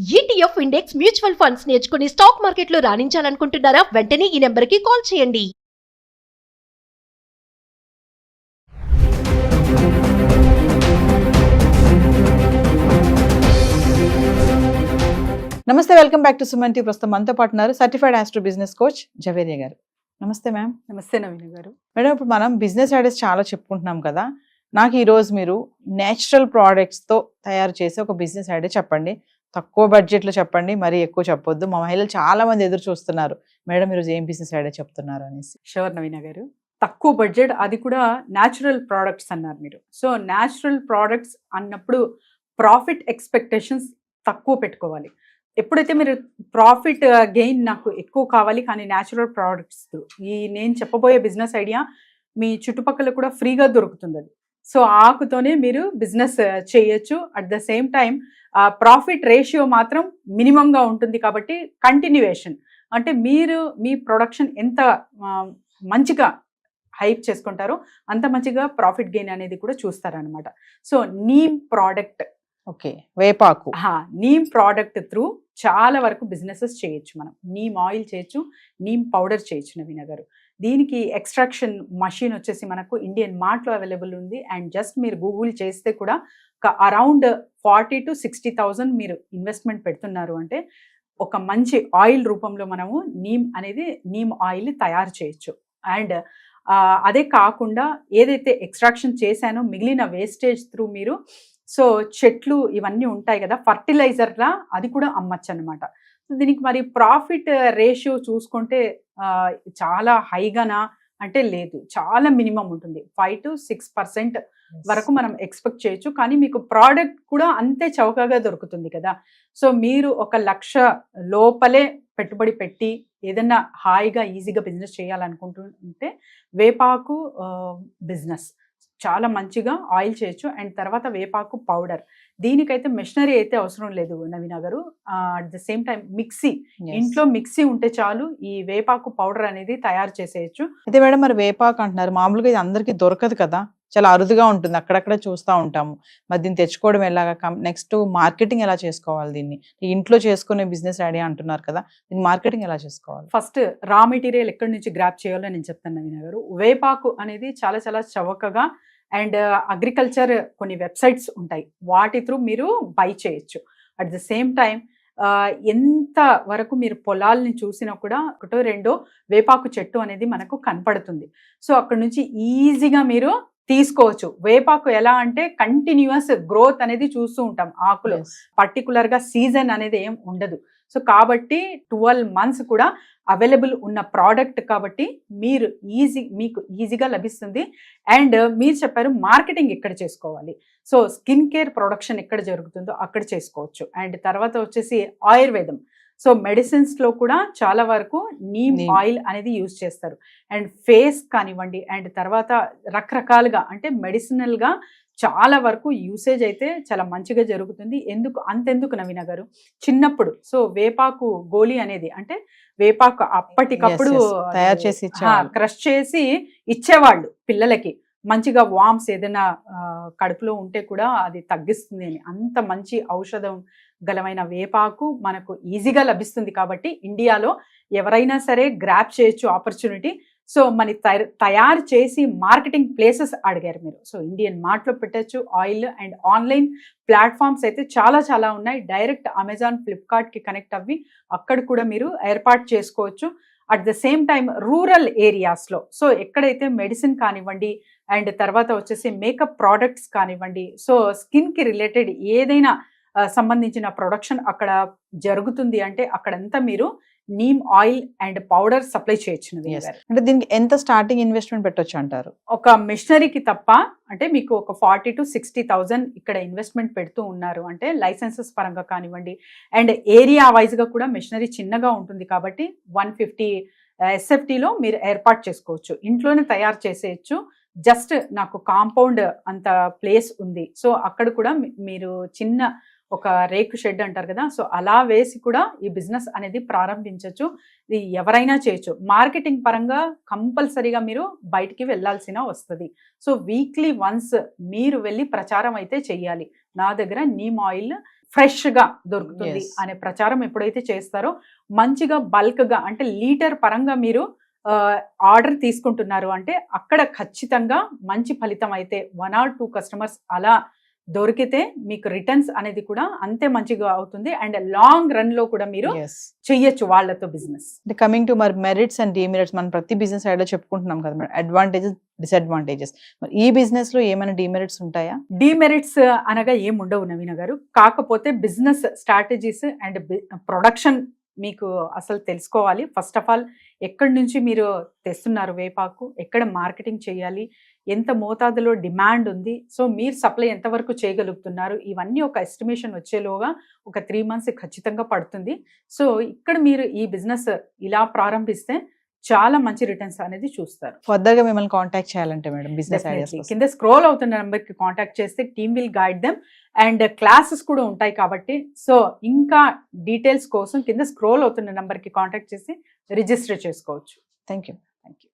ETF index mutual funds నేర్చుకుని stock మార్కెట్లో రాణించాలనుకుంటున్నారా? వెంటనే ఈ నెంబర్కి కాల్ చేయండి. నమస్తే, వెల్కమ్ బ్యాక్ టు సుమన్ టీ. ప్రస్తుతం మనతో పాటు ఉన్నారు certified astro business coach Javeria గారు. నమస్తే మ్యామ్. నమస్తే నవీన గారు. మేడం, ఇప్పుడు మనం బిజినెస్ ఐడియాస్ చాలా చెప్పుకుంటున్నాం కదా. నాకు ఈరోజు మీరు నేచురల్ ప్రోడక్ట్స్తో తయారు చేసే ఒక బిజినెస్ ఐడియా చెప్పండి. తక్కువ బడ్జెట్లో చెప్పండి, మరీ ఎక్కువ చెప్పొద్దు. మా మహిళలు చాలా మంది ఎదురు చూస్తున్నారు, మేడం ఈరోజు ఏం బిజినెస్ ఐడియా చెప్తున్నారు అనేసి. షూర్ నవీన గారు. తక్కువ బడ్జెట్, అది కూడా న్యాచురల్ ప్రోడక్ట్స్ అన్నారు మీరు. సో న్యాచురల్ ప్రోడక్ట్స్ అన్నప్పుడు ప్రాఫిట్ ఎక్స్పెక్టేషన్స్ తక్కువ పెట్టుకోవాలి. ఎప్పుడైతే మీరు ప్రాఫిట్ గెయిన్ నాకు ఎక్కువ కావాలి కానీ న్యాచురల్ ప్రోడక్ట్స్ నేను చెప్పబోయే బిజినెస్ ఐడియా మీ చుట్టుపక్కల కూడా ఫ్రీగా దొరుకుతుంది. అది సో ఆకుతోనే మీరు బిజినెస్ చేయొచ్చు. At the same time profit ratio మాత్రం మినిమంగా ఉంటుంది. కాబట్టి కంటిన్యూయేషన్ అంటే మీరు మీ ప్రొడక్షన్ ఎంత మంచిగా హైప్ చేసుకుంటారో అంత మంచిగా ప్రాఫిట్ గెయిన్ అనేది కూడా చూస్తారనమాట. సో నీమ్ ప్రోడక్ట్, ఓకే, వేపాకు, నీమ్ ప్రోడక్ట్ త్రూ చాలా వరకు బిజినెసెస్ చేయొచ్చు. మనం నీమ్ ఆయిల్ చేయొచ్చు, నీమ్ పౌడర్ చేయొచ్చు నవీన గారు. దీనికి ఎక్స్ట్రాక్షన్ మషిన్ వచ్చేసి మనకు ఇండియన్ మార్ట్లో అవైలబుల్ ఉంది. అండ్ జస్ట్ మీరు గూగుల్ చేస్తే కూడా అరౌండ్ 40,000 to 60,000 మీరు ఇన్వెస్ట్మెంట్ పెడుతున్నారు అంటే ఒక మంచి ఆయిల్ రూపంలో మనము నీమ్ ఆయిల్ తయారు చేయొచ్చు. అండ్ అదే కాకుండా ఏదైతే ఎక్స్ట్రాక్షన్ చేశానో మిగిలిన వేస్టేజ్ త్రూ మీరు సో చెట్లు ఇవన్నీ ఉంటాయి కదా, ఫర్టిలైజర్లా అది కూడా అమ్మచ్చు అనమాట. దీనికి మరి ప్రాఫిట్ రేషియో చూసుకుంటే చాలా హైగానా అంటే లేదు, చాలా మినిమం ఉంటుంది. 5 to 6% వరకు మనం ఎక్స్పెక్ట్ చేయొచ్చు. కానీ మీకు ప్రోడక్ట్ కూడా అంతే చౌకగా దొరుకుతుంది కదా. సో మీరు 1,00,000 లోపలే పెట్టుబడి పెట్టి ఏదన్నా హాయిగా ఈజీగా బిజినెస్ చేయాలనుకుంటుంటే వేపాకు బిజినెస్ చాలా మంచిగా ఆయిల్ చేయొచ్చు. అండ్ తర్వాత వేపాకు పౌడర్, దీనికైతే మెషినరీ అయితే అవసరం లేదు నవీన గారు. At the same time mixie, ఇంట్లో మిక్సీ ఉంటే చాలు ఈ వేపాకు పౌడర్ అనేది తయారు చేసేయచ్చు. అయితే మేడం, మరి వేపాకు అంటున్నారు, మామూలుగా ఇది అందరికీ దొరకదు కదా, చాలా అరుదుగా ఉంటుంది, అక్కడక్కడ చూస్తూ ఉంటాము. మరి దీన్ని తెచ్చుకోవడం ఎలాగా, నెక్స్ట్ మార్కెటింగ్ ఎలా చేసుకోవాలి? దీన్ని ఇంట్లో చేసుకునే బిజినెస్ ఐడియా అంటున్నారు కదా, దీన్ని మార్కెటింగ్ ఎలా చేసుకోవాలి? ఫస్ట్ రా మెటీరియల్ ఎక్కడి నుంచి గ్రాప్ చేయాలో నేను చెప్తాను నవీన గారు. వేపాకు అనేది చాలా చాలా చవకగా అండ్ అగ్రికల్చర్ కొన్ని వెబ్సైట్స్ ఉంటాయి, వాటి త్రూ మీరు బై చేయొచ్చు. అట్ ద సేమ్ టైం ఎంత వరకు మీరు పొలాల్ని చూసినా కూడా ఒకటో రెండో వేపాకు చెట్టు అనేది మనకు కనపడుతుంది. సో అక్కడ నుంచి ఈజీగా మీరు తీసుకోవచ్చు. వేపాకు ఎలా అంటే కంటిన్యూస్ గ్రోత్ అనేది చూస్తూ ఉంటాం ఆకులో, పర్టికులర్గా సీజన్ అనేది ఏం ఉండదు. సో కాబట్టి 12 months కూడా అవైలబుల్ ఉన్న ప్రోడక్ట్ కాబట్టి మీకు ఈజీగా లభిస్తుంది. అండ్ మీరు చెప్పారు మార్కెటింగ్ ఎక్కడ చేసుకోవాలి. సో స్కిన్ కేర్ ప్రొడక్షన్ ఎక్కడ జరుగుతుందో అక్కడ చేసుకోవచ్చు. అండ్ తర్వాత వచ్చేసి ఆయుర్వేదం, సో మెడిసిన్స్లో కూడా చాలా వరకు నీమ్ ఆయిల్ అనేది యూజ్ చేస్తారు. అండ్ ఫేస్ కానివ్వండి, అండ్ తర్వాత రకరకాలుగా అంటే మెడిసినల్గా చాలా వరకు యూసేజ్ అయితే చాలా మంచిగా జరుగుతుంది. అంతెందుకు నవీన గారు, చిన్నప్పుడు సో వేపాకు గోళీ అనేది అంటే వేపాకు అప్పటికప్పుడు తయారు చేసి క్రష్ చేసి ఇచ్చేవాళ్ళు పిల్లలకి. మంచిగా వామ్స్ ఏదైనా కడుపులో ఉంటే కూడా అది తగ్గిస్తుంది అని, అంత మంచి ఔషధం గలమైన వేపాకు మనకు ఈజీగా లభిస్తుంది. కాబట్టి ఇండియాలో ఎవరైనా సరే గ్రాప్ చేయొచ్చు ఆపర్చునిటీ. సో మన తయారు చేసి మార్కెటింగ్ ప్లేసెస్ అడిగారు మీరు, సో ఇండియన్ మార్ట్లో పెట్టచ్చు ఆయిల్. అండ్ ఆన్లైన్ ప్లాట్ఫామ్స్ అయితే చాలా చాలా ఉన్నాయి. డైరెక్ట్ అమెజాన్, ఫ్లిప్కార్ట్కి కనెక్ట్ అవ్వి అక్కడ కూడా మీరు ఏర్పాటు చేసుకోవచ్చు. At the same time rural ఏరియాస్లో సో ఎక్కడైతే మెడిసిన్ కానివ్వండి, అండ్ తర్వాత వచ్చేసి మేకప్ ప్రోడక్ట్స్ కానివ్వండి, సో స్కిన్కి రిలేటెడ్ ఏదైనా సంబంధించిన ప్రొడక్షన్ అక్కడ జరుగుతుంది అంటే అక్కడంతా మీరు neem oil and powder supply చేయొచ్చు. అంటే దీనికి ఎంత స్టార్టింగ్ ఇన్వెస్ట్మెంట్ పెట్టొచ్చు అంటారు? ఒక మిషనరీకి తప్ప అంటే మీకు ఒక 40,000 to 60,000 ఇక్కడ ఇన్వెస్ట్మెంట్ పెడుతూ ఉన్నారు అంటే లైసెన్సెస్ పరంగా కానివ్వండి, అండ్ ఏరియా వైజ్గా కూడా మిషనరీ చిన్నగా ఉంటుంది కాబట్టి 150 SFTలో మీరు ఏర్పాటు చేసుకోవచ్చు. ఇంట్లోనే తయారు చేసేయచ్చు. జస్ట్ నాకు కాంపౌండ్ అంత ప్లేస్ ఉంది, సో అక్కడ కూడా మీరు చిన్న ఒక రేకు షెడ్ అంటారు కదా, సో అలా వేసి కూడా ఈ బిజినెస్ అనేది ప్రారంభించవచ్చు. ఇది ఎవరైనా చేయొచ్చు. మార్కెటింగ్ పరంగా కంపల్సరీగా మీరు బయటికి వెళ్ళాల్సిన వస్తుంది. సో వీక్లీ వన్స్ మీరు వెళ్ళి ప్రచారం అయితే చెయ్యాలి. నా దగ్గర నీమ్ ఆయిల్ ఫ్రెష్ గా దొరుకుతుంది Yes. అనే ప్రచారం ఎప్పుడైతే చేస్తారో మంచిగా బల్క్ గా అంటే లీటర్ పరంగా మీరు ఆర్డర్ తీసుకుంటున్నారు అంటే అక్కడ ఖచ్చితంగా మంచి ఫలితం అయితే 1 or 2 కస్టమర్స్ అలా దొరికితే మీకు రిటర్న్స్ అనేది కూడా అంతే మంచిగా అవుతుంది అండ్ లాంగ్ రన్ లో కూడా మీరు Yes. చెయ్యొచ్చు వాళ్ళతో బిజినెస్. అంటే కమింగ్ టు మరి మెరిట్స్ అండ్ డిమెరిట్స్ మనం ప్రతి బిజినెస్ సైడ్ లో చెప్పుకుంటున్నాం కదా మేడం, అడ్వాంటేజెస్ డిసడ్వాంటేజెస్. ఈ బిజినెస్ లో ఏమైనా డిమెరిట్స్ ఉంటాయా? డిమెరిట్స్ అనగా ఏం ఉండవు నవీన గారు, కాకపోతే బిజినెస్ స్ట్రాటజీస్ అండ్ ప్రొడక్షన్ మీకు అసలు తెలుసుకోవాలి. ఫస్ట్ ఆఫ్ ఆల్ ఎక్కడి నుంచి మీరు తెస్తున్నారు వేపాకు, ఎక్కడ మార్కెటింగ్ చేయాలి, ఎంత మోతాదులో డిమాండ్ ఉంది, సో మీరు సప్లై ఎంతవరకు చేయగలుగుతున్నారు, ఇవన్నీ ఒక ఎస్టిమేషన్ వచ్చేలోగా ఒక 3 months ఖచ్చితంగా పడుతుంది. సో ఇక్కడ మీరు ఈ బిజినెస్ ఇలా ప్రారంభిస్తే చాలా మంచి రిటర్న్స్ అనేది చూస్తారు. ఫర్దర్ గా మిమ్మల్ని కాంటాక్ట్ చేయాలంటే మేడం బిజినెస్ ఐడియాస్ Definitely. కింద స్క్రోల్ అవుతున్న నెంబర్ కి కాంటాక్ట్ చేస్తే team will guide them and classes కూడా ఉంటాయి కాబట్టి సో ఇంకా డీటెయిల్స్ కోసం కింద స్క్రోల్ అవుతున్న నెంబర్ కి కాంటాక్ట్ చేసి రిజిస్టర్ చేసుకోవచ్చు. Thank you. Thank you.